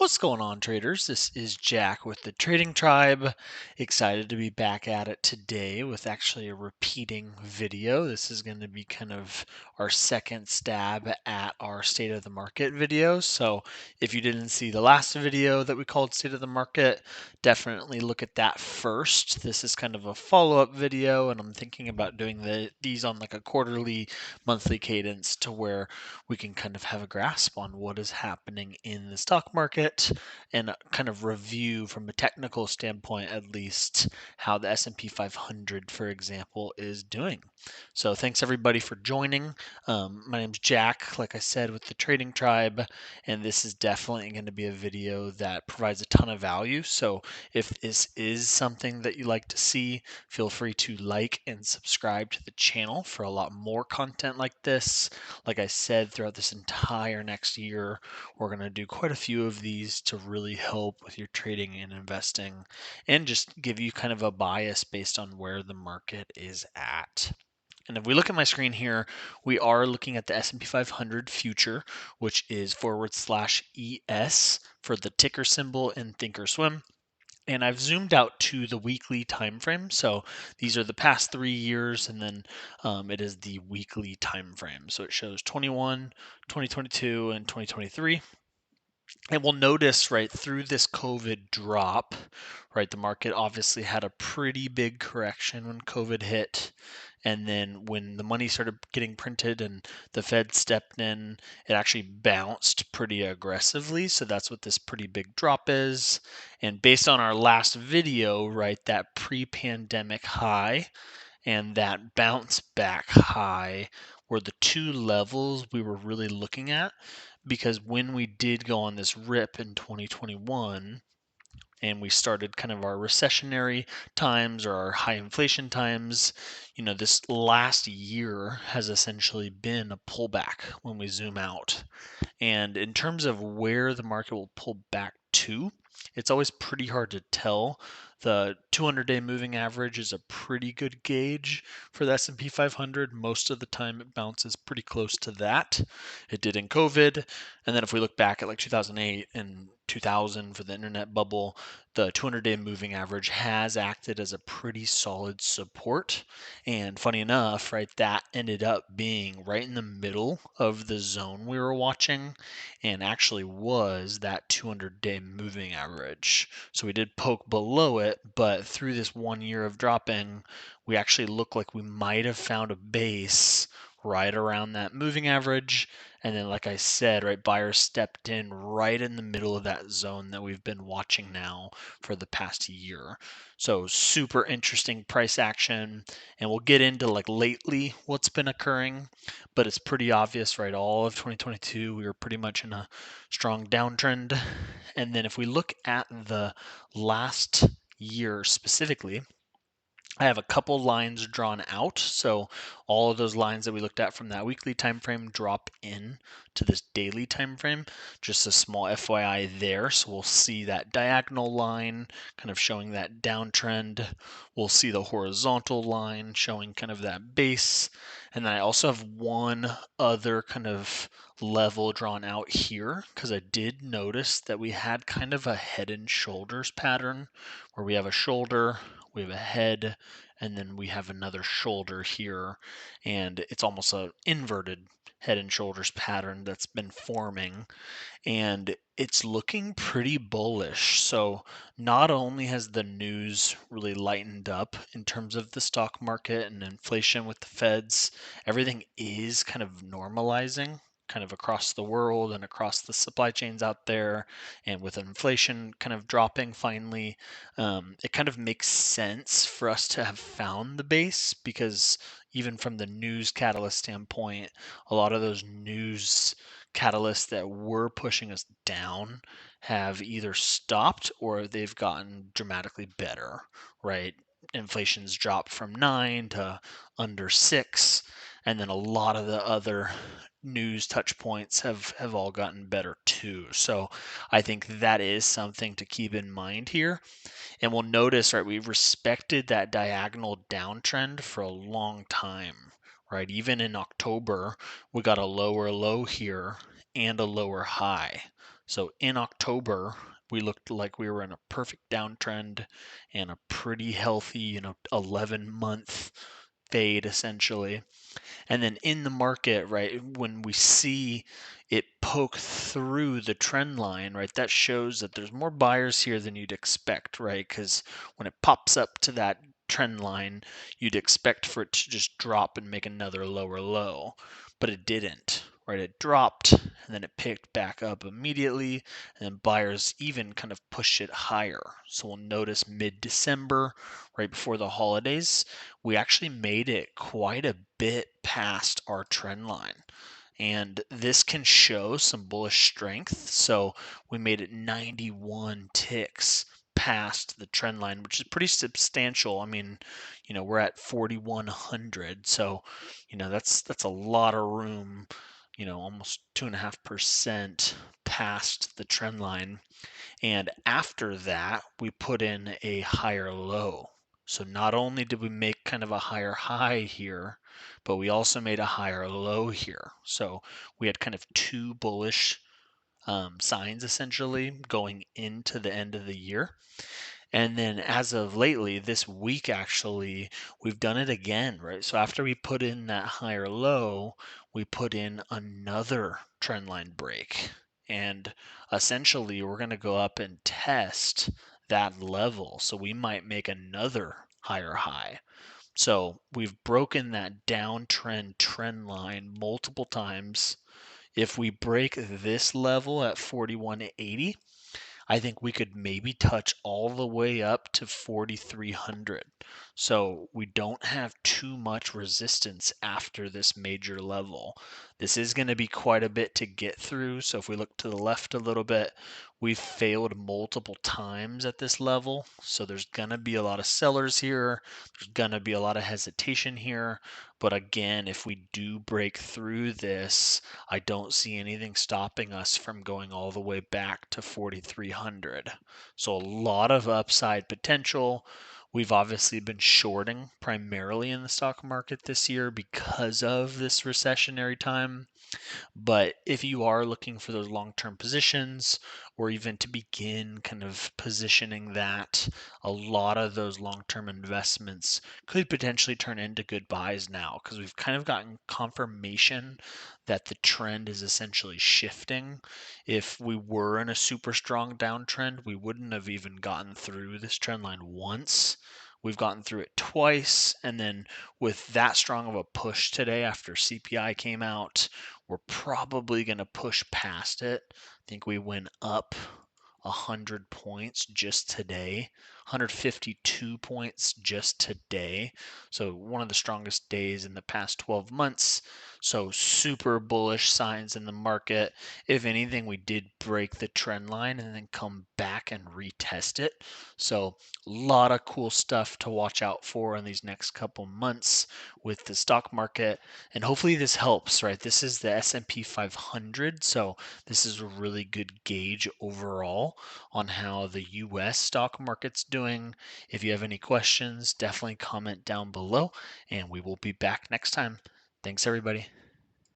What's going on, traders? This is Jack with the Trading Tribe. Excited to be back at it today with actually a repeating video. This is going to be kind of our second stab at our State of the Market video. So if you didn't see the last video that we called State of the Market, definitely look at that first. This is kind of a follow-up video, and I'm thinking about doing these on like a quarterly, monthly cadence to where we can kind of have a grasp on what is happening in the stock market and kind of review from a technical standpoint at least how the S&P 500, for example, is doing. So thanks everybody for joining. My name's Jack, like I said, with the Trading Tribe, and this is definitely going to be a video that provides a ton of value. So if this is something that you like to see, feel free to like and subscribe to the channel for a lot more content like this. Like I said, throughout this entire next year, we're going to do quite a few of these to really help with your trading and investing and just give you kind of a bias based on where the market is at. And if we look at my screen here, we are looking at the S&P 500 future, which is /ES for the ticker symbol in Thinkorswim. And I've zoomed out to the weekly time frame. So these are the past 3 years, and then it is the weekly time frame. So it shows 21, 2022, and 2023. And we'll notice right through this COVID drop, right, the market obviously had a pretty big correction when COVID hit. And then when the money started getting printed and the Fed stepped in, it actually bounced pretty aggressively. So that's what this pretty big drop is. And based on our last video, right, that pre-pandemic high and that bounce back high were the two levels we were really looking at, because when we did go on this rip in 2021 and we started kind of our recessionary times or our high inflation times, this last year has essentially been a pullback when we zoom out. And in terms of where the market will pull back to, it's always pretty hard to tell. The 200-day moving average is a pretty good gauge for the S&P 500. Most of the time it bounces pretty close to that. It did in COVID. And then if we look back at like 2008 and 2000 for the internet bubble, the 200-day moving average has acted as a pretty solid support. And funny enough, right, that ended up being right in the middle of the zone we were watching and actually was that 200-day moving average. So we did poke below it, but through this 1 year of dropping, we actually look like we might have found a base right around that moving average. And then, like I said, right, buyers stepped in right in the middle of that zone that we've been watching now for the past year. So super interesting price action. And we'll get into like lately what's been occurring, but it's pretty obvious, right? All of 2022, we were pretty much in a strong downtrend. And then if we look at the last year specifically, I have a couple lines drawn out. So all of those lines that we looked at from that weekly time frame drop in to this daily time frame. Just a small FYI there. So we'll see that diagonal line kind of showing that downtrend. We'll see the horizontal line showing kind of that base. And then I also have one other kind of level drawn out here because I did notice that we had kind of a head and shoulders pattern where we have a shoulder, we have a head, and then we have another shoulder here, and it's almost an inverted head and shoulders pattern that's been forming, and it's looking pretty bullish. So not only has the news really lightened up in terms of the stock market and inflation with the feds, everything is kind of normalizing kind of across the world and across the supply chains out there, and with inflation kind of dropping finally, it kind of makes sense for us to have found the base, because even from the news catalyst standpoint, a lot of those news catalysts that were pushing us down have either stopped or they've gotten dramatically better, right? Inflation's dropped from 9 to under 6, and then a lot of the other news touch points have all gotten better too. So I think that is something to keep in mind here. And we'll notice, right, we've respected that diagonal downtrend for a long time, right? Even in October, we got a lower low here and a lower high. So in October, we looked like we were in a perfect downtrend and a pretty healthy, 11-month fade essentially. And then in the market, right, when we see it poke through the trend line, right, that shows that there's more buyers here than you'd expect, right? Because when it pops up to that trend line, you'd expect for it to just drop and make another lower low, but it didn't, right? It dropped and then it picked back up immediately, and then buyers even kind of pushed it higher. So we'll notice mid-December, right before the holidays, we actually made it quite a bit past our trend line. And this can show some bullish strength. So we made it 91 ticks past the trend line, which is pretty substantial. I mean, we're at 4,100. So, that's a lot of room, almost 2.5% past the trend line. And after that, we put in a higher low. So not only did we make kind of a higher high here, but we also made a higher low here. So we had kind of two bullish signs essentially going into the end of the year. And then as of lately, this week actually, we've done it again, right? So after we put in that higher low, we put in another trend line break. And essentially, we're going to go up and test that level. So we might make another higher high. So we've broken that downtrend trend line multiple times. If we break this level at 4180, I think we could maybe touch all the way up to 4,300. So we don't have too much resistance after this major level. This is going to be quite a bit to get through. So if we look to the left a little bit, we've failed multiple times at this level. So there's going to be a lot of sellers here. There's going to be a lot of hesitation here. But again, if we do break through this, I don't see anything stopping us from going all the way back to 4,300. So a lot of upside potential. We've obviously been shorting primarily in the stock market this year because of this recessionary time. But if you are looking for those long-term positions, or even to begin kind of positioning that, a lot of those long-term investments could potentially turn into good buys now because we've kind of gotten confirmation that the trend is essentially shifting. If we were in a super strong downtrend, we wouldn't have even gotten through this trend line once. We've gotten through it twice, and then with that strong of a push today after CPI came out, we're probably going to push past it. I think we went up 100 points just today, 152 points just today. So one of the strongest days in the past 12 months. So super bullish signs in the market. If anything, we did break the trend line and then come back and retest it. So a lot of cool stuff to watch out for in these next couple months with the stock market. And hopefully this helps, right? This is the S&P 500. So this is a really good gauge overall on how the US stock market's doing. If you have any questions, definitely comment down below and we will be back next time. Thanks, everybody.